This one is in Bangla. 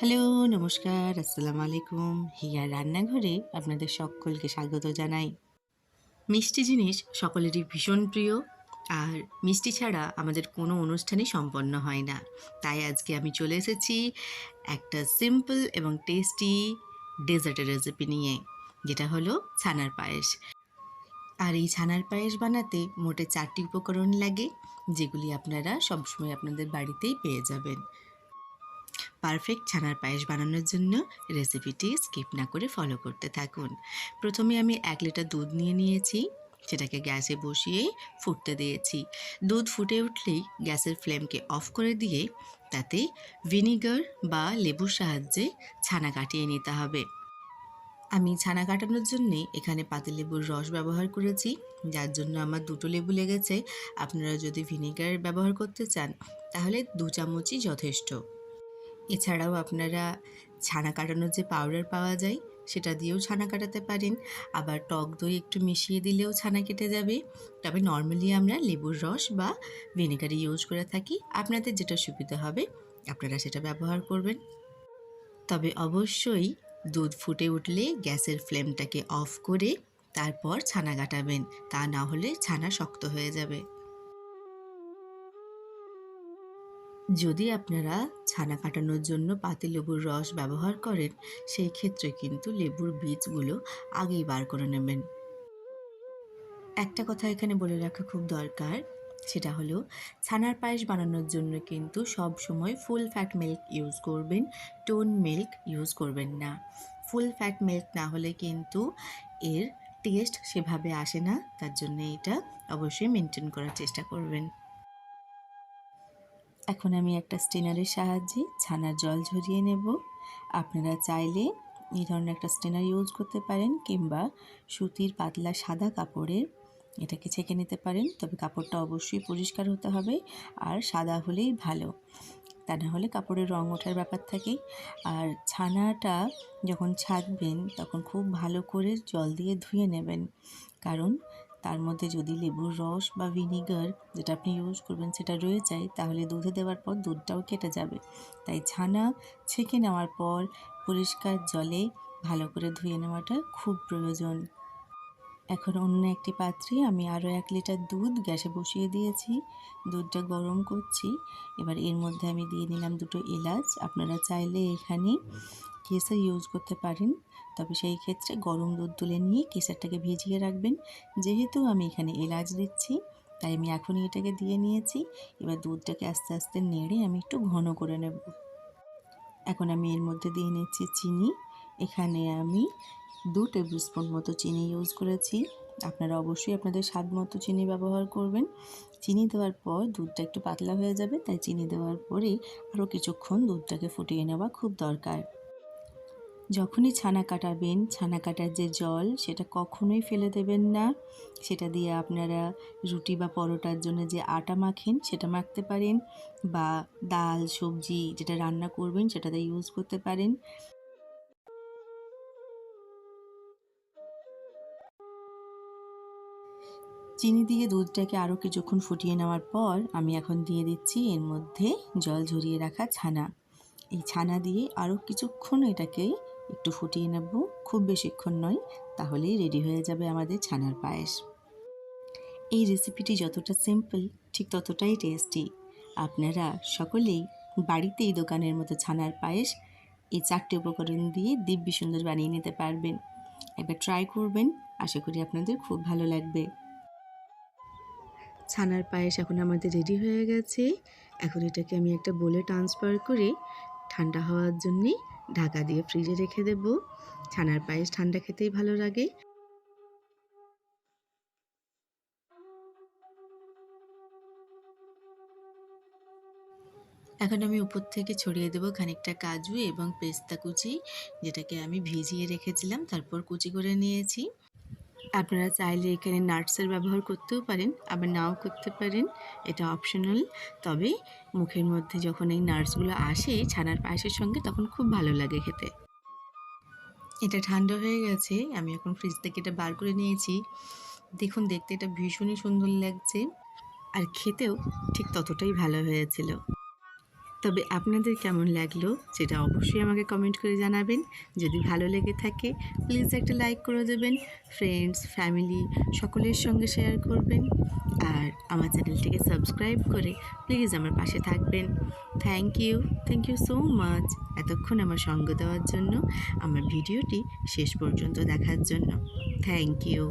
হ্যালো, নমস্কার, আসসালামু আলাইকুম। হিয়ার রান্নাঘরে আপনাদের সকলকে স্বাগত জানাই। মিষ্টি জিনিস সকলেরই ভীষণ প্রিয়, আর মিষ্টি ছাড়া আমাদের কোনো অনুষ্ঠানই সম্পন্ন হয় না। তাই আজকে আমি চলে এসেছি একটা সিম্পল এবং টেস্টি ডেজার্টের রেসিপি নিয়ে, যেটা হলো ছানার পায়েস। আর এই ছানার পায়েস বানাতে মোটে 4টি উপকরণ লাগে, যেগুলি আপনারা সবসময় আপনাদের বাড়িতেই পেয়ে যাবেন। পারফেক্ট ছানার পায়েস বানানোর জন্য রেসিপিটি স্কিপ না করে ফলো করতে থাকুন। প্রথমে আমি 1 লিটার দুধ নিয়েছি, সেটাকে গ্যাসে বসিয়ে ফুটতে দিয়েছি। দুধ ফুটে উঠলেই গ্যাসের ফ্লেমকে অফ করে দিয়ে তাতে ভিনিগার বা লেবুর সাহায্যে ছানা কাটিয়ে নিতে হবে। আমি ছানা কাটানোর জন্যে এখানে পাতিলেবুর রস ব্যবহার করেছি, যার জন্য আমার 2টো লেবু লেগেছে। আপনারা যদি ভিনিগার ব্যবহার করতে চান তাহলে 2 চামচই যথেষ্ট। এছাড়াও আপনারা ছানা কাটানোর যে পাউডার পাওয়া যায় সেটা দিয়েও ছানা কাটাতে পারেন, আবার টক দই একটু মিশিয়ে দিলেও ছানা কেটে যাবে। তবে নর্মালি আমরা লেবুর রস বা ভিনেগার ইউজ করে থাকি। আপনাদের যেটা সুবিধা হবে আপনারা সেটা ব্যবহার করবেন। তবে অবশ্যই দুধ ফুটে উঠলে গ্যাসের ফ্লেমটাকে অফ করে তারপর ছানা কাটাবেন, তা না হলে ছানা শক্ত হয়ে যাবে। যদি আপনারা ছানা কাটানোর জন্য পাতিলেবুর রস ব্যবহার করেন, সেই ক্ষেত্রে কিন্তু লেবুর বীজগুলো আগেই বার করে নেবেন। একটা কথা এখানে বলে রাখা খুব দরকার, সেটা হলো ছানার পায়েস বানানোর জন্য কিন্তু সব সময় ফুল ফ্যাট মিল্ক ইউজ করবেন, টোন মিল্ক ইউজ করবেন না। ফুল ফ্যাট মিল্ক না হলে কিন্তু এর টেস্ট সেভাবে আসে না, তার জন্য এটা অবশ্যই মেনটেন করার চেষ্টা করবেন। এখন আমি একটা স্টেনারের সাহায্যে ছানার জল ঝরিয়ে নেব। আপনারা চাইলে এই ধরনের একটা স্টেনার ইউজ করতে পারেন, কিংবা সুতির পাতলা সাদা কাপড়ের এটাকে ছেঁকে নিতে পারেন। তবে কাপড়টা অবশ্যই পরিষ্কার হতে হবে, আর সাদা হলেই ভালো, তা না হলে কাপড়ের রং ওঠার ব্যাপার থাকে। আর ছানাটা যখন ছাঁকবেন তখন খুব ভালো করে জল দিয়ে ধুয়ে নেবেন, কারণ তার মধ্যে যদি লেবুর রস বা ভিনিগার যেটা আপনি ইউজ করবেন সেটা রয়ে যায়, তাহলে দুধে দেওয়ার পর দুধটাও কেটে যাবে। তাই ছানা ছেঁকে নেওয়ার পর পরিষ্কার জলে ভালো করে ধুয়ে নেওয়াটা খুব প্রয়োজন। এখন অন্য একটি পাত্রে আমি আরও 1 লিটার দুধ গ্যাসে বসিয়ে দিয়েছি। দুধটা গরম করছি। এবার এর মধ্যে আমি দিয়ে নিলাম 2টো এলাচ। আপনারা চাইলে এখানে কেশর ইউজ করতে পারেন, তবে সেই ক্ষেত্রে গরম দুধ তুলে নিয়ে কেশরটাকে ভিজিয়ে রাখবেন। যেহেতু আমি এখানে এলাচ দিচ্ছি, তাই আমি এখনই এটাকে দিয়ে নিয়েছি। এবার দুধটাকে আস্তে আস্তে নেড়ে আমি একটু ঘন করে নেব। এখন আমি এর মধ্যে দিয়ে নিচ্ছি চিনি। এখানে আমি 2 টেবিল স্পুন মতো চিনি ইউজ করেছি। আপনারা অবশ্যই আপনাদের স্বাদ মতো চিনি ব্যবহার করবেন। চিনি দেওয়ার পর দুধটা একটু পাতলা হয়ে যাবে, তাই চিনি দেওয়ার পরে আরও কিছুক্ষণ দুধটাকে ফুটিয়ে নেওয়া খুব দরকার। যখনই ছানা কাটাবেন, ছানা কাটার যে জল সেটা কখনোই ফেলে দেবেন না। সেটা দিয়ে আপনারা রুটি বা পরোটার জন্য যে আটা মাখেন সেটা মাখতে পারেন, বা ডাল সবজি যেটা রান্না করবেন সেটাতে ইউজ করতে পারেন। চিনি দিয়ে দুধটাকে আরও কিছুক্ষণ ফুটিয়ে নেওয়ার পর আমি এখন দিয়ে দিচ্ছি এর মধ্যে জল ঝরিয়ে রাখা ছানা। এই ছানা দিয়ে আরও কিছুক্ষণ এটাকে একটু ফুটিয়ে নেব, খুব বেশিক্ষণ নয়, তাহলেই রেডি হয়ে যাবে আমাদের ছানার পায়েস। এই রেসিপিটি যতটা সিম্পল ঠিক ততটাই টেস্টি। আপনারা সকলেই বাড়িতে এই দোকানের মতো ছানার পায়েস এই 4টে উপকরণ দিয়ে দিব্যি সুন্দর বানিয়ে নিতে পারবেন। একবার ট্রাই করবেন, আশা করি আপনাদের খুব ভালো লাগবে। ছানার পায়েস এখন আমাদের রেডি হয়ে গেছে। এখন এটাকে আমি একটা বোলে ট্রান্সফার করে ঠান্ডা হওয়ার জন্যে ঢাকা দিয়ে ফ্রিজে রেখে দেব। ছানার পায়েস ঠান্ডা খেতেই ভালো লাগে। এখন আমি উপর থেকে ছড়িয়ে দেব খানিকটা কাজু এবং পেস্তা কুচি, যেটাকে আমি ভিজিয়ে রেখেছিলাম, তারপর কুচি করে নিয়েছি। আপনারা চাইলে এখানে নাটসের ব্যবহার করতেও পারেন, আবার নাও করতে পারেন, এটা অপশনাল। তবে মুখের মধ্যে যখন এই নাটসগুলো আসে ছানার পায়েসের সঙ্গে, তখন খুব ভালো লাগে খেতে। এটা ঠান্ডা হয়ে গেছে, আমি এখন ফ্রিজ থেকে এটা বার করে নিয়েছি। দেখুন, দেখতে এটা ভীষণই সুন্দর লাগছে, আর খেতেও ঠিক ততটাই ভালো হয়েছিল। তবে আপনাদের কেমন লাগলো সেটা অবশ্যই আমাকে কমেন্ট করে জানাবেন। যদি ভালো লেগে থাকে প্লিজ একটা লাইক করে দেবেন, ফ্রেন্ডস ফ্যামিলি সকলের সঙ্গে শেয়ার করবেন, আর আমার চ্যানেলটিকে সাবস্ক্রাইব করে প্লিজ আমার পাশে থাকবেন। থ্যাংক ইউ সো মাচ এতক্ষণ আমার সঙ্গ দেওয়ার জন্য, আমার ভিডিওটি শেষ পর্যন্ত দেখার জন্য। Thank you.